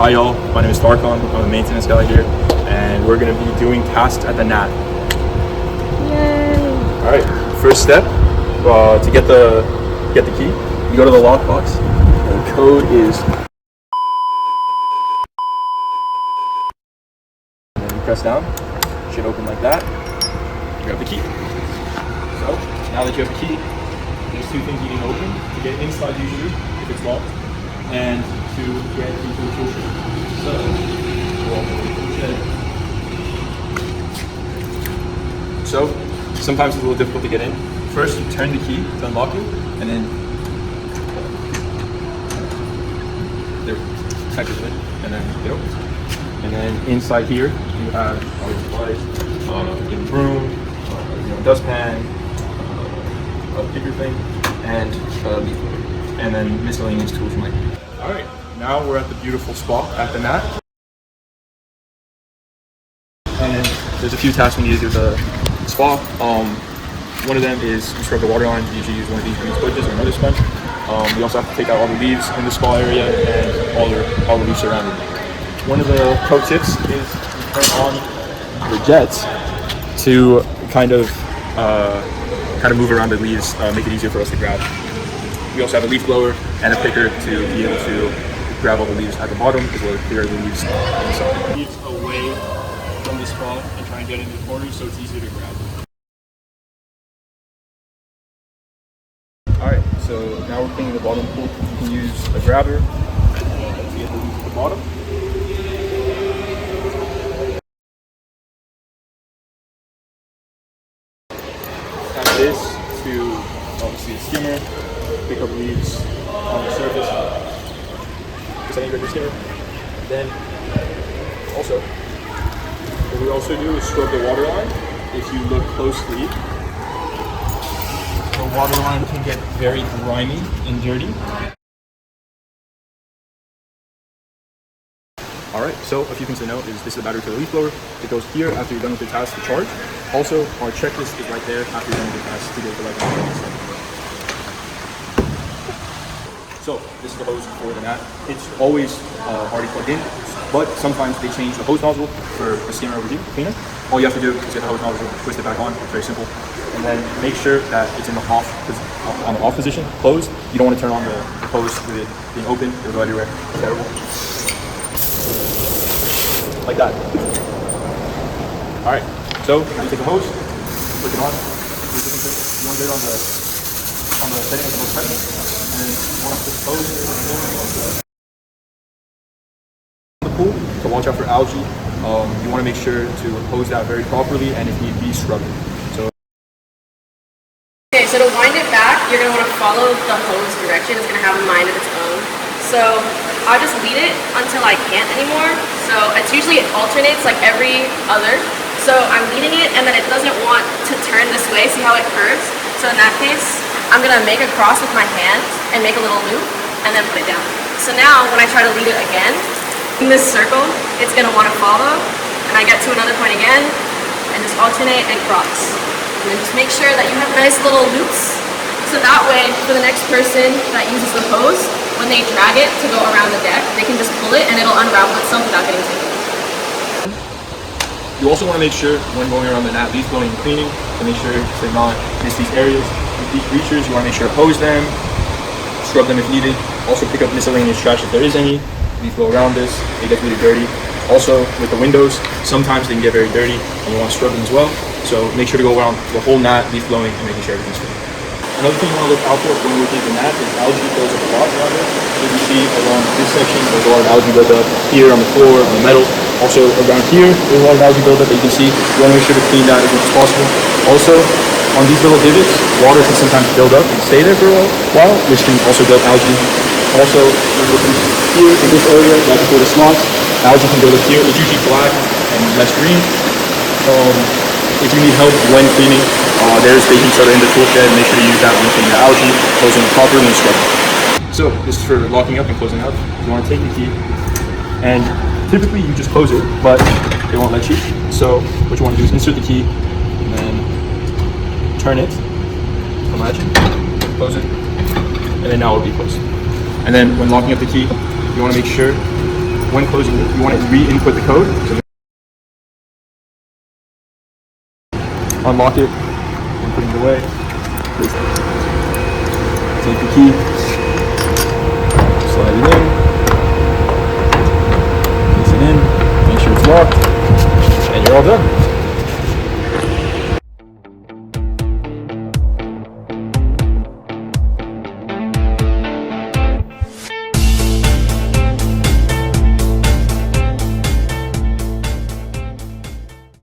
Hi y'all, my name is Tarkan. I'm a maintenance guy here, and we're gonna be doing tasks at the Nat. Yay! All right, first step to get the key. You go to the lockbox. The code is. And then you press down. It should open like that. You have the key. So now that you have the key, there's two things you need to open to get inside usually if it's locked, and to get into the tool shed. So we'll open the tool shed. So sometimes it's a little difficult to get in. First, you turn the key to unlock it, and then there, catches it, and then it opens. And then inside here, you have all your supplies, your broom, dustpan, a picker thing, and leaf blower, and then miscellaneous tools you might need. All right, now we're at the beautiful spot at the Nat, and there's a few tasks we need to do at the spa. One of them is you scrub the water line. You usually use one of these green sponges or another sponge. We also have to take out all the leaves in the spa area and all the leaves surrounding it. One of the pro tips is you turn on the jets to kind of move around the leaves, make it easier for us to grab. We also have a leaf blower and a picker to be able to grab all the leaves at the bottom as well as clear the leaves inside. Leaves away from the spa and try and get into the corners so it's easier to grab. Alright, so now we're cleaning the bottom pool. You can use a grabber to get the leaves at the bottom. Add this to obviously a skimmer, pick up leaves on the surface. Just any regular skimmer. Then also, what we also do is scrub the water line. If you look closely, the water line can get very grimy and dirty. Alright, so a few things to note is this is the battery for the leaf blower. It goes here after you're done with the task to charge. Also, our checklist is right there after you're done with the task to go to like So this is the hose for the Nat. It's always already plugged in, but sometimes they change the hose nozzle for the skimmer over here, the cleaner. All you have to do is get the hose nozzle, twist it back on. It's very simple. And then make sure that it's in the off position, closed. You don't want to turn on the hose with it being open. It'll go everywhere. It's terrible. Like that. All right. So now you take the hose, click it on. You want to get it on the setting of the most pressure, and then you want to put the hose on the pool to watch out for algae. You want to make sure to hose that very properly, and if need be, scrub it. Okay, so to wind it back, you're going to want to follow the hose direction. It's going to have a mind of its own. So I'll just lead it until I can't anymore. So it's usually alternates like every other. So I'm leading it and then it doesn't want to turn this way. See how it curves? So in that case, I'm going to make a cross with my hand and make a little loop and then put it down. So now when I try to lead it again, in this circle, it's going to want to follow. And I get to another point again and just alternate and cross. And then just make sure that you have nice little loops. So that way, for the next person that uses the hose, when they drag it to go around the deck, they can just pull it and it'll unravel itself without getting taken. You also want to make sure when going around the Nat leaf blowing and cleaning to make sure to not miss these areas. With these breachers, you want to make sure to hose them, scrub them if needed. Also pick up miscellaneous trash if there is any. Leaf blow around this, it gets really dirty. Also with the windows, sometimes they can get very dirty and you want to scrub them as well. So make sure to go around the whole Nat leaf blowing and making sure everything's clean. Another thing you want to look out for when you're looking at the Nat is algae goes up a lot around it. As you see along this section, there's a lot of algae buildup here on the floor, on the metal. Also around here, there's a lot of algae buildup that you can see. You want to make sure to clean that as much as possible. Also, on these little divots, water can sometimes build up and stay there for a while, which can also build algae. Also, when you're looking here in this area, right before the slots, algae can build up here. It's usually black and less green. If you need help when cleaning, there's baking soda in the tool shed. Make sure to use that when cleaning the algae, closing it properly and scrubbing. So this is for locking up and closing up. You want to take the key, and typically you just close it, but it won't let you. So what you want to do is insert the key, and then turn it, imagine, close it, and then now it'll be closed. And then when locking up the key, you want to make sure when closing, you want to re-input the code. So unlock it and put it away. Take the key, slide it in, place it in, make sure it's locked, and you're all done.